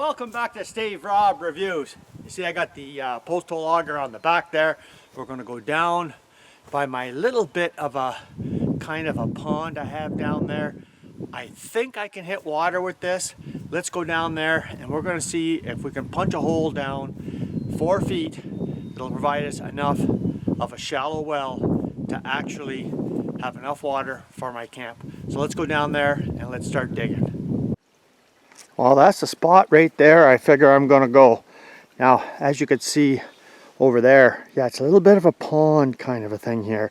Welcome back to Steve Rob Reviews. You see I got the postal logger on the back there. We're going to go down by my little bit of a kind of a pond I have down there. I think I can hit water with this. Let's go down there and we're going to see if we can punch a hole down 4 feet. It'll provide us enough of a shallow well to actually have enough water for my camp. So let's go down there and let's start digging. Well, that's the spot right there I figure I'm going to go. Now, as you can see over there, yeah, it's a little bit of a pond kind of a thing here.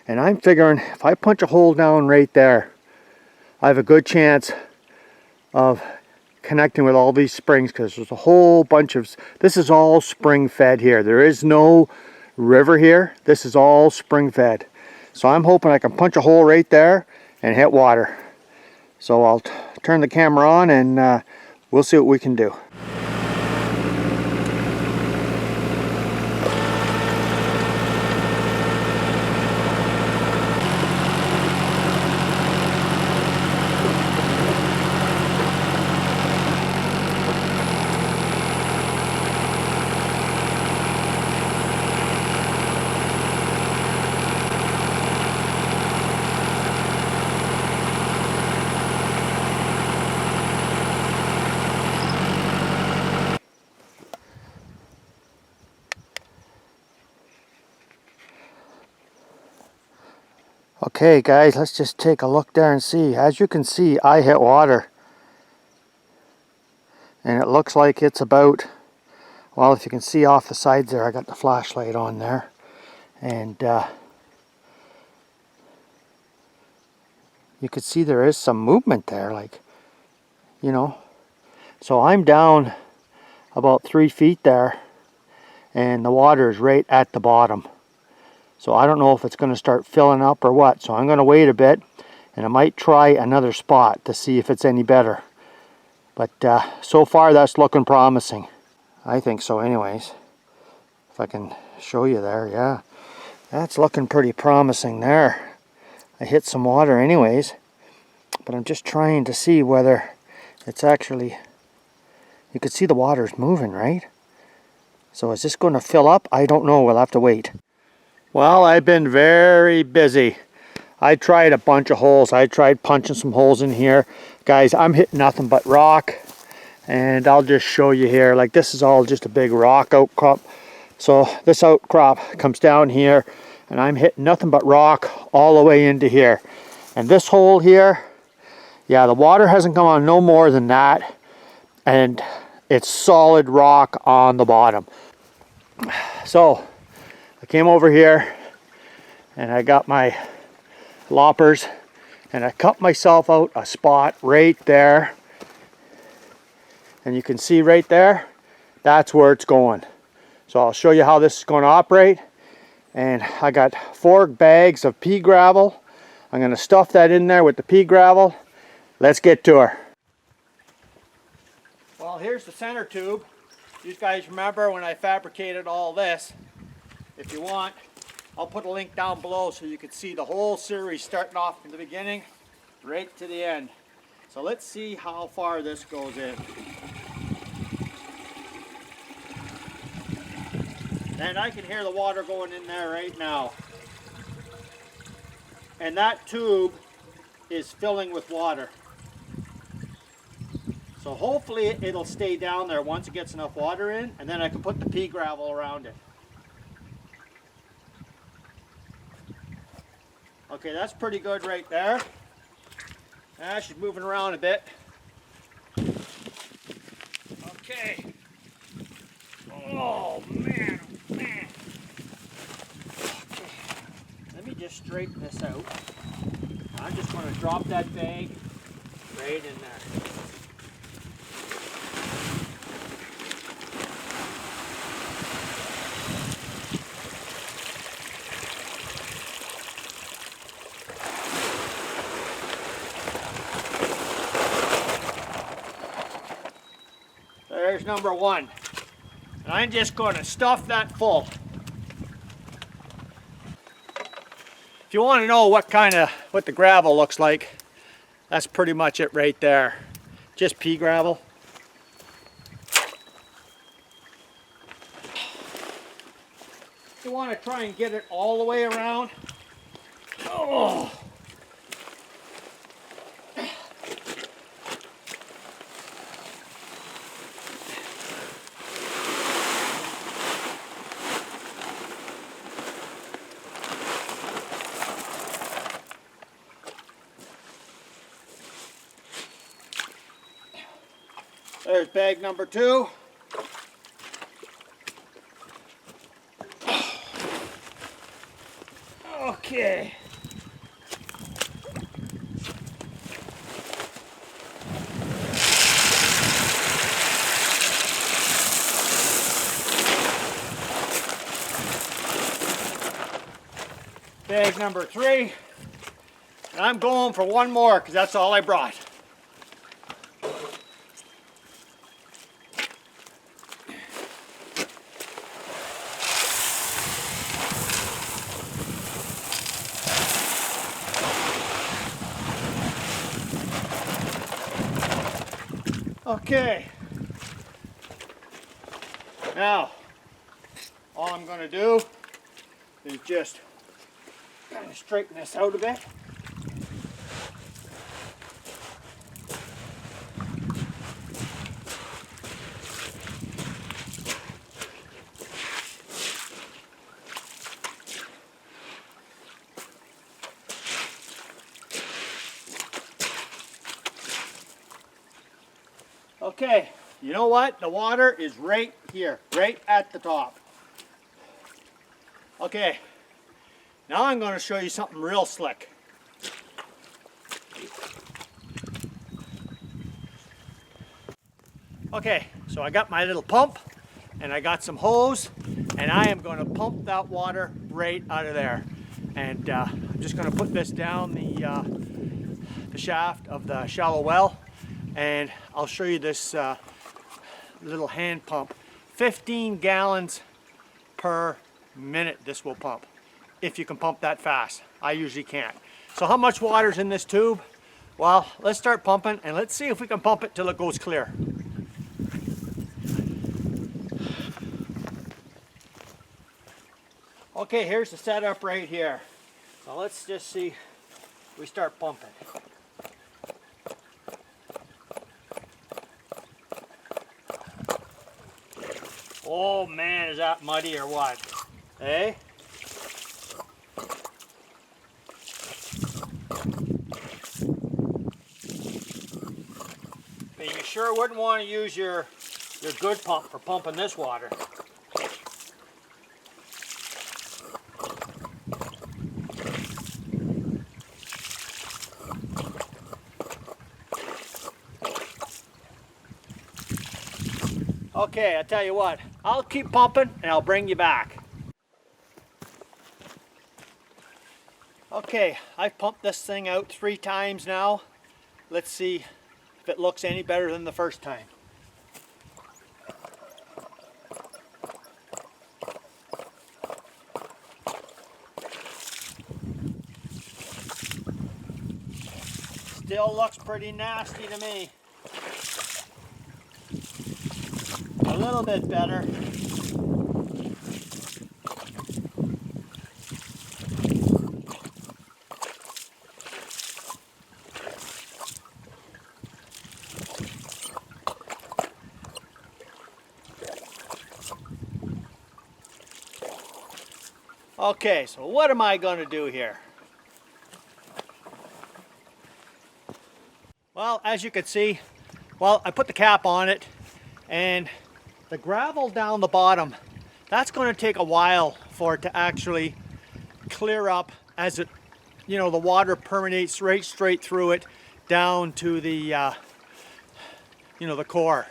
And I'm figuring if I punch a hole down right there, I have a good chance of connecting with all these springs, because there's a whole bunch of, this is all spring fed here. There is no river here. This is all spring fed. So I'm hoping I can punch a hole right there and hit water. So I'll turn the camera on and we'll see what we can do. Okay guys, let's just take a look there and see. As you can see, I hit water. And it looks like it's about, well, if you can see off the sides there, I got the flashlight on there. And you could see there is some movement there, like, you know. So I'm down about 3 feet there, and the water is right at the bottom. So I don't know if it's going to start filling up or what. So I'm going to wait a bit, and I might try another spot to see if it's any better. But so far that's looking promising. I think so anyways. If I can show you there, yeah. That's looking pretty promising there. I hit some water anyways. But I'm just trying to see whether it's actually... You can see the water's moving, right? So is this going to fill up? I don't know. We'll have to wait. Well, I've been very busy. I tried a bunch of holes. I tried punching some holes in here. Guys, I'm hitting nothing but rock. And I'll just show you here. Like, this is all just a big rock outcrop. So this outcrop comes down here. And I'm hitting nothing but rock all the way into here. And this hole here, yeah, the water hasn't come on no more than that. And it's solid rock on the bottom. So I came over here and I got my loppers and I cut myself out a spot right there, and you can see right there, that's where it's going. So I'll show you how this is going to operate. And I got 4 bags of pea gravel. I'm going to stuff that in there with the pea gravel. Let's get to her. Well, here's the center tube. You guys remember when I fabricated all this? If you want, I'll put a link down below so you can see the whole series starting off from the beginning right to the end. So let's see how far this goes in. And I can hear the water going in there right now. And that tube is filling with water. So hopefully it'll stay down there once it gets enough water in, and then I can put the pea gravel around it. Okay, that's pretty good right there. She's moving around a bit. Okay. Oh man, oh man. Okay. Let me just straighten this out. I'm just going to drop that bag right in there. There's number 1. And I'm just going to stuff that full. If you want to know what the gravel looks like, that's pretty much it right there. Just pea gravel. want to try and get it all the way around. Oh. There's bag number 2. Okay. Bag number 3. And I'm going for one more because that's all I brought. Okay, now all I'm going to do is just kind of straighten this out a bit. Okay, you know what? The water is right here, right at the top. Okay, now I'm going to show you something real slick. Okay, so I got my little pump and I got some hose and I am going to pump that water right out of there. And I'm just going to put this down the shaft of the shallow well. And I'll show you this little hand pump. 15 gallons per minute this will pump, if you can pump that fast. I usually can't. So how much water's in this tube? Well, let's start pumping and let's see if we can pump it till it goes clear. Okay, here's the setup right here. So let's just see if we start pumping. Oh man, is that muddy or what? Eh? But you sure wouldn't want to use your good pump for pumping this water. Okay, I tell you what, I'll keep pumping and I'll bring you back. Okay, I've pumped this thing out 3 times now. Let's see if it looks any better than the first time. Still looks pretty nasty to me. A little bit better. Okay, so what am I going to do here? Well, as you can see, I put the cap on it, and the gravel down the bottom, that's going to take a while for it to actually clear up as it, the water permeates right straight through it down to the, the core.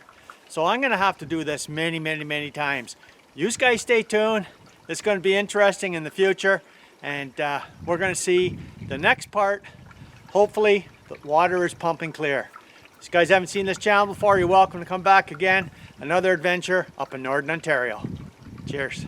So I'm going to have to do this many, many, many times. You guys stay tuned. It's going to be interesting in the future, and we're going to see the next part. Hopefully the water is pumping clear. If you guys haven't seen this channel before, you're welcome to come back again. Another adventure up in Northern Ontario. Cheers.